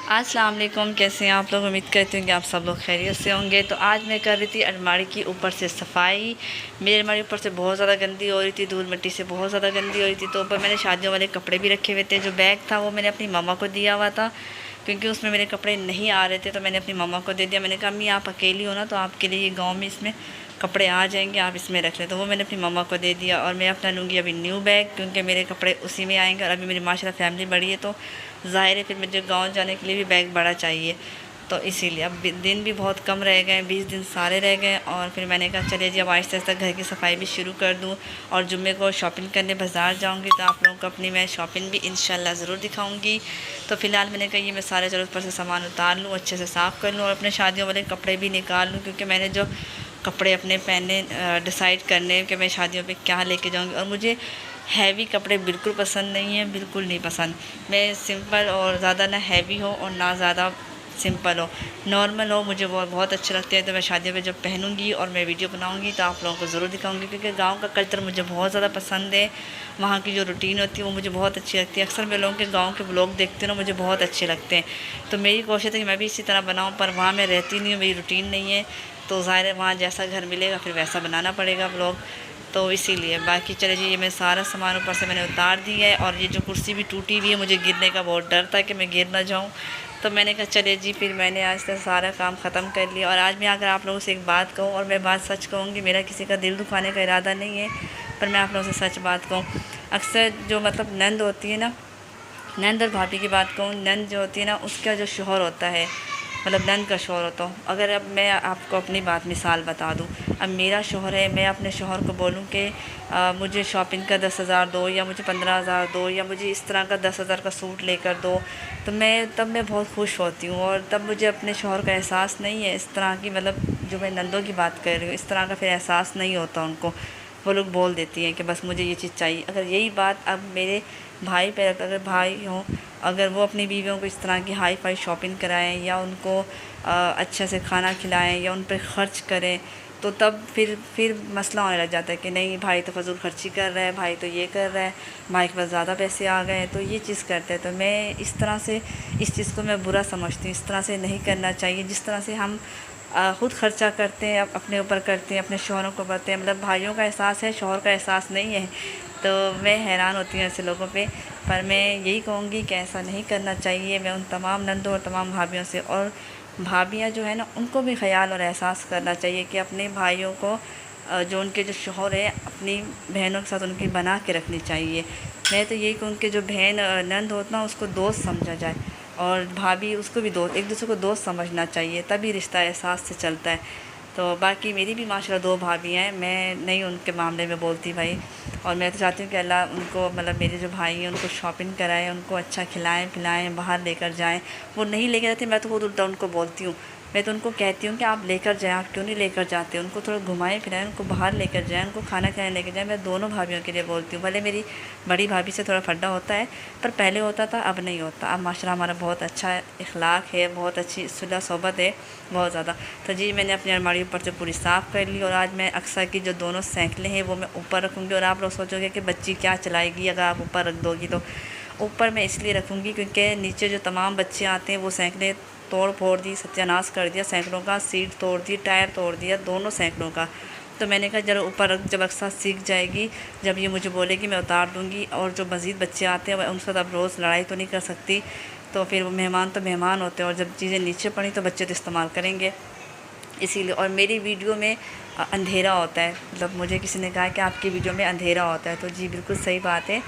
अस्सलाम वालेकुम, कैसे हैं आप लोग। उम्मीद करती हूँ कि आप सब लोग खैरियत से होंगे। तो आज मैं कर रही थी अलमारी की ऊपर से सफाई। मेरी अलमारी ऊपर से बहुत ज़्यादा गंदी हो रही थी, धूल मिट्टी से बहुत ज़्यादा गंदी हो रही थी। तो ऊपर मैंने शादियों वाले कपड़े भी रखे हुए थे। जो बैग था वो मैंने अपनी मम्मा को दिया हुआ था, क्योंकि उसमें मेरे कपड़े नहीं आ रहे थे। तो मैंने अपनी मम्मा को दे दिया। मैंने कहा अम्मी आप अकेली हो ना, तो आपके लिए ये गाँव में इसमें कपड़े आ जाएंगे, आप इसमें रख लें। तो वो मैंने अपनी मम्मा को दे दिया। और मैं अपना लूँगी अभी न्यू बैग, क्योंकि मेरे कपड़े उसी में आएंगे। और अभी मेरी माशाल्लाह फैमिली बड़ी है, तो ज़ाहिर है फिर मुझे गाँव जाने के लिए भी बैग बड़ा चाहिए। तो इसीलिए अब दिन भी बहुत कम रह गए, 20 दिन सारे रह गए। और फिर मैंने कहा चलिए जी अब आहिस्ता आहिस्ता घर की सफाई भी शुरू कर दूँ। और जुम्मे को शॉपिंग करने बाज़ार जाऊँगी, तो आप लोगों को अपनी मैं शॉपिंग भी इंशाल्लाह ज़रूर दिखाऊँगी। तो फ़िलहाल मैंने कहा ये मैं सारे ज़रूरत पर से सामान उतार लूँ, अच्छे से साफ़ कर लूँ और अपने शादियों वाले कपड़े भी निकाल लूँ। क्योंकि मैंने जो कपड़े अपने पहनने डिसाइड करने कि मैं शादियों पे क्या लेके जाऊँगी। और मुझे हैवी कपड़े बिल्कुल पसंद नहीं है, बिल्कुल नहीं पसंद। मैं सिंपल और ज़्यादा ना हैवी हो और ना ज़्यादा सिंपल हो, नॉर्मल हो, मुझे वो बहुत अच्छे लगते हैं। तो मैं शादियों में जब पहनूंगी और मैं वीडियो बनाऊंगी तो आप लोगों को ज़रूर दिखाऊंगी। क्योंकि गांव का कल्चर मुझे बहुत ज़्यादा पसंद है। वहाँ की जो रूटीन होती है वो मुझे बहुत अच्छी लगती है। अक्सर मैं लोगों के गाँव के ब्लॉग देखती हूँ ना, मुझे बहुत अच्छे लगते हैं। तो मेरी कोशिश है कि मैं भी इसी तरह बनाऊँ, पर वहाँ मैं रहती नहीं हूँ, मेरी रूटीन नहीं है। तो ज़ाहिर है वहाँ जैसा घर मिलेगा फिर वैसा बनाना पड़ेगा ब्लॉग। तो इसीलिए बाकी चले जी, ये मैं सारा सामान ऊपर से मैंने उतार दिया है। और ये जो कुर्सी भी टूटी हुई है, मुझे गिरने का बहुत डर था कि मैं गिर ना जाऊँ। तो मैंने कहा चले जी, फिर मैंने आज तक सारा काम ख़त्म कर लिया। और आज मैं अगर आप लोगों से एक बात कहूँ, और मैं बात सच कहूँगी, मेरा किसी का दिल दुखाने का इरादा नहीं है, पर मैं आप लोगों से सच बात कहूँ। अक्सर जो मतलब नंद होती है ना, नंद और भाभी की बात कहूँ, नंद जो होती है ना उसका जो शोहर होता है, मतलब नंद का शोहर होता हूँ। अगर अब मैं आपको अपनी बात मिसाल बता दूँ, अब मेरा शोहर है, मैं अपने शोहर को बोलूँ कि मुझे शॉपिंग का 10,000 दो, या मुझे 15,000 दो, या मुझे इस तरह का 10,000 का सूट लेकर दो, तो मैं बहुत खुश होती हूँ। और तब मुझे अपने शोहर का एहसास नहीं है इस तरह की, मतलब जो मैं नंदों की बात कर रही हूँ, इस तरह का फिर एहसास नहीं होता उनको। वो लोग बोल देती हैं कि बस मुझे ये चीज़ चाहिए। अगर यही बात अब मेरे भाई पे, अगर भाई हों, अगर वो अपनी बीवियों को इस तरह की हाई फाई शॉपिंग कराएं, या उनको अच्छे से खाना खिलाएं, या उन पर ख़र्च करें, तो तब फिर मसला होने लग जाता है कि नहीं भाई तो फजूल खर्ची कर रहा है, भाई तो ये कर रहा है, भाई के पास ज़्यादा पैसे आ गए हैं, तो ये चीज़ करते हैं। तो मैं इस तरह से इस चीज़ को मैं बुरा समझती हूँ। इस तरह से नहीं करना चाहिए। जिस तरह से हम ख़ुद खर्चा करते हैं, अपने ऊपर करते हैं, अपने शौहरों को करते हैं, मतलब भाइयों का एहसास है, शौहर का एहसास नहीं है। तो मैं हैरान होती हूँ ऐसे लोगों पे। पर मैं यही कहूँगी कि ऐसा नहीं करना चाहिए। मैं उन तमाम नंदों और तमाम भाभियों से, और भाभियाँ जो है ना उनको भी ख़याल और एहसास करना चाहिए कि अपने भाइयों को जो उनके जो शौहर है, अपनी बहनों के साथ उनकी बना के रखनी चाहिए। मैं तो यही कहूँ कि जो बहन नंद होता ना उसको दोस्त समझा जाए, और भाभी उसको भी दोस्त, एक दूसरे को दोस्त समझना चाहिए, तभी रिश्ता एहसास से चलता है। तो बाकी मेरी भी माशाल्लाह 2 भाभी हैं, मैं नहीं उनके मामले में बोलती भाई। और मैं तो चाहती हूँ कि अल्लाह उनको, मतलब मेरे जो भाई हैं उनको शॉपिंग कराएं, उनको अच्छा खिलाएं पिलाएं, बाहर लेकर जाएं। वो नहीं लेकर जाते, मैं तो खुद उल्टा उनको बोलती हूँ। मैं तो उनको कहती हूँ कि आप लेकर जाएं, आप क्यों नहीं लेकर जाते, उनको थोड़ा घुमाएं फिराएं, उनको बाहर लेकर जाएं, उनको खाना खिलाने लेकर जाएं। मैं दोनों भाभियों के लिए बोलती हूँ। भले मेरी बड़ी भाभी से थोड़ा फड्डा होता है, पर पहले होता था, अब नहीं होता। अब माशाल्लाह हमारा बहुत अच्छा इखलाक है, बहुत अच्छी सुलह सोबत है, बहुत ज़्यादा। तो जी मैंने अपनी अलमारी ऊपर से पूरी साफ़ कर ली। और आज मैं अक्सर की जो दोनों सैंकलें हैं वो मैं ऊपर रखूँगी। और आप लोग सोचोगे कि बच्ची क्या चलाएगी अगर आप ऊपर रख दोगी, तो ऊपर मैं इसलिए रखूँगी क्योंकि नीचे जो तमाम बच्चे आते हैं वो सैंकलें तोड़ फोड़ दी, सत्यानाश कर दिया सैकड़ों का, सीट तोड़ दी, टायर तोड़ दिया, दोनों सैकड़ों का। तो मैंने कहा जब ऊपर रख, जब अक्सर सीख जाएगी, जब ये मुझे बोलेगी मैं उतार दूँगी। और जो मज़ीद बच्चे आते हैं उनके साथ अब रोज़ लड़ाई तो नहीं कर सकती, तो फिर वो मेहमान तो मेहमान होते हैं, और जब चीज़ें नीचे पड़ी तो बच्चे तो इस्तेमाल करेंगे, इसीलिए। और मेरी वीडियो में अंधेरा होता है, मतलब मुझे किसी ने कहा कि आपकी वीडियो में अंधेरा होता है, तो जी बिल्कुल सही बात है।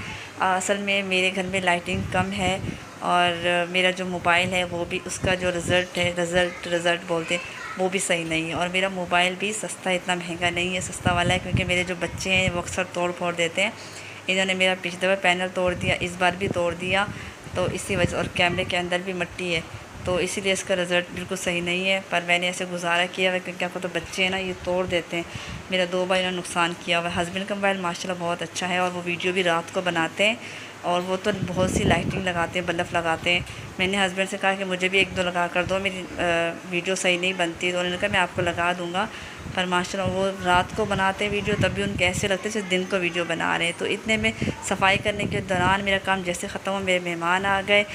असल में मेरे घर में लाइटिंग कम है, और मेरा जो मोबाइल है वो भी, उसका जो रिज़ल्ट है, रिज़ल्ट बोलते हैं, वो भी सही नहीं है। और मेरा मोबाइल भी सस्ता, इतना महंगा नहीं है, सस्ता वाला है। क्योंकि मेरे जो बच्चे हैं वो अक्सर तोड़ फोड़ देते हैं। इन्होंने मेरा पिछले बार पैनल तोड़ दिया, इस बार भी तोड़ दिया, तो इसी वजह, और कैमरे के अंदर भी मिट्टी है, तो इसीलिए इसका रिज़ल्ट बिल्कुल सही नहीं है। पर मैंने ऐसे गुजारा किया हुआ, क्योंकि आपको तो बच्चे हैं ना, ये तोड़ देते हैं। मेरा 2 बार इन्होंने नुकसान किया हुआ है। हस्बैंड का मोबाइल माशाल्लाह बहुत अच्छा है, और वो वीडियो भी रात को बनाते हैं, और वो तो बहुत सी लाइटिंग लगाते हैं, बल्ब लगाते हैं। मैंने हस्बैंड से कहा कि मुझे भी 1-2 लगा कर दो, मेरी वीडियो सही नहीं बनती, तो उन्होंने कहा मैं आपको लगा दूँगा। पर माशाल्लाह वो रात को बनाते हैं वीडियो, तब भी उनको ऐसे लगते जैसे दिन को वीडियो बना रहे हैं। तो इतने में सफाई करने के दौरान मेरा काम जैसे ख़त्म हुआ, मेरे मेहमान आ गए।